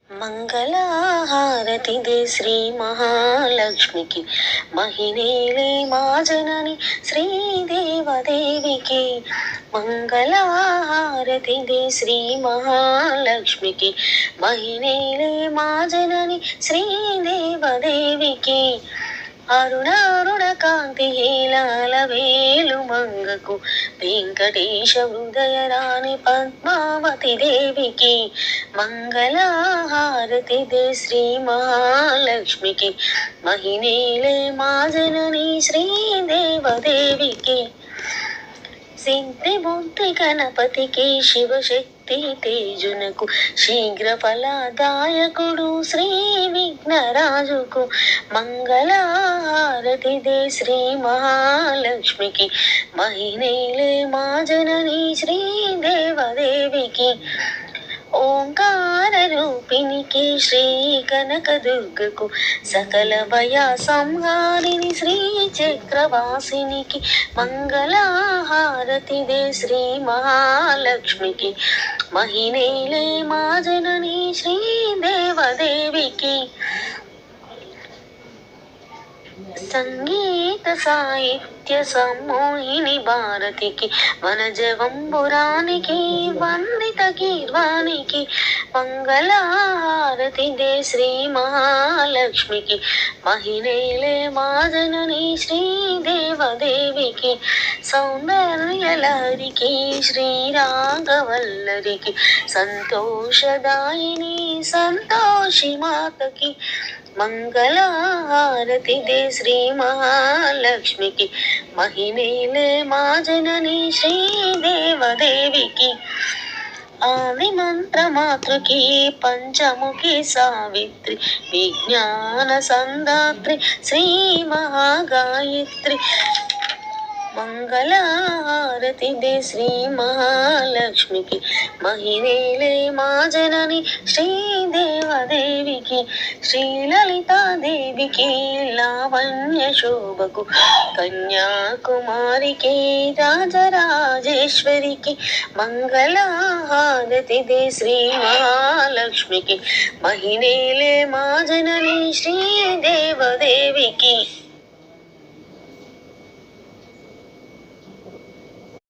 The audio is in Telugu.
మంగళహారతి దే శ్రీ మహాలక్ష్మికి, మహినేలే మా జనని శ్రీదేవదేవికి. మంగళహారతి దే శ్రీ మహాలక్ష్మికి, మహినేలే మా జనని శ్రీదేవదేవికి. అరుణారుణ కాంతి హేలాల వేలు మంగకు, వెంకటేశ హృదయ రాణి పద్మావతి దేవికి. మంగళహారతి దే శ్రీ మహాలక్ష్మికి, మహినేలే మా జనని శ్రీదేవదేవికి. సిద్ధి బుద్ధి గణపతికి, శివశక్తి తేజునకు, శీఘ్ర ఫలదాయకుడు శ్రీ విఘ్నరాజుకు. మంగళహారతి దే శ్రీ మహాలక్ష్మికి, మహినేలే మా జనని శ్రీదేవదేవికి. ఓంకార రూపిణికి, శ్రీ కనకదుర్గకు, సకల భయ సంహారిణి శ్రీ చక్రవాసినికి. మంగళహారతి దే శ్రీ మహాలక్ష్మికి, మహినేలే మా జనని శ్రీదేవదేవికి. సంగీత సాహిత్య సమ్మోహిని భారతికి, వనజవంబురానికి, వందిత గీర్వాణికి. మంగళహారతి దే శ్రీ మహాలక్ష్మికి, మహినేలే మా జనని శ్రీదేవదేవికి. సౌందర్యలహరికి, శ్రీరాగవల్లరికి, సంతోషదాయిని సంతోషి మాతకి. మంగళహారతి దే శ్రీ మహాలక్ష్మికి, మహినేలే మా జనని శ్రీదేవదేవికి. ఆది మంత్ర మాతృకి, పంచముఖి సావిత్రి, విజ్ఞాన సందాత్రి, శ్రీ మహాగాయత్రి. మంగళహారతి దే శ్రీ మహాలక్ష్మికి, మహినేలే మా జనని శ్రీదేవదేవికి. శ్రీలలితాదేవికి, లావణ్య శోభకు, కన్యాకుమారికి, రాజరాజేశ్వరికి. మంగళహారతి దే శ్రీ మహాలక్ష్మికి, మహినేలే మా జనని శ్రీదేవదేవికి.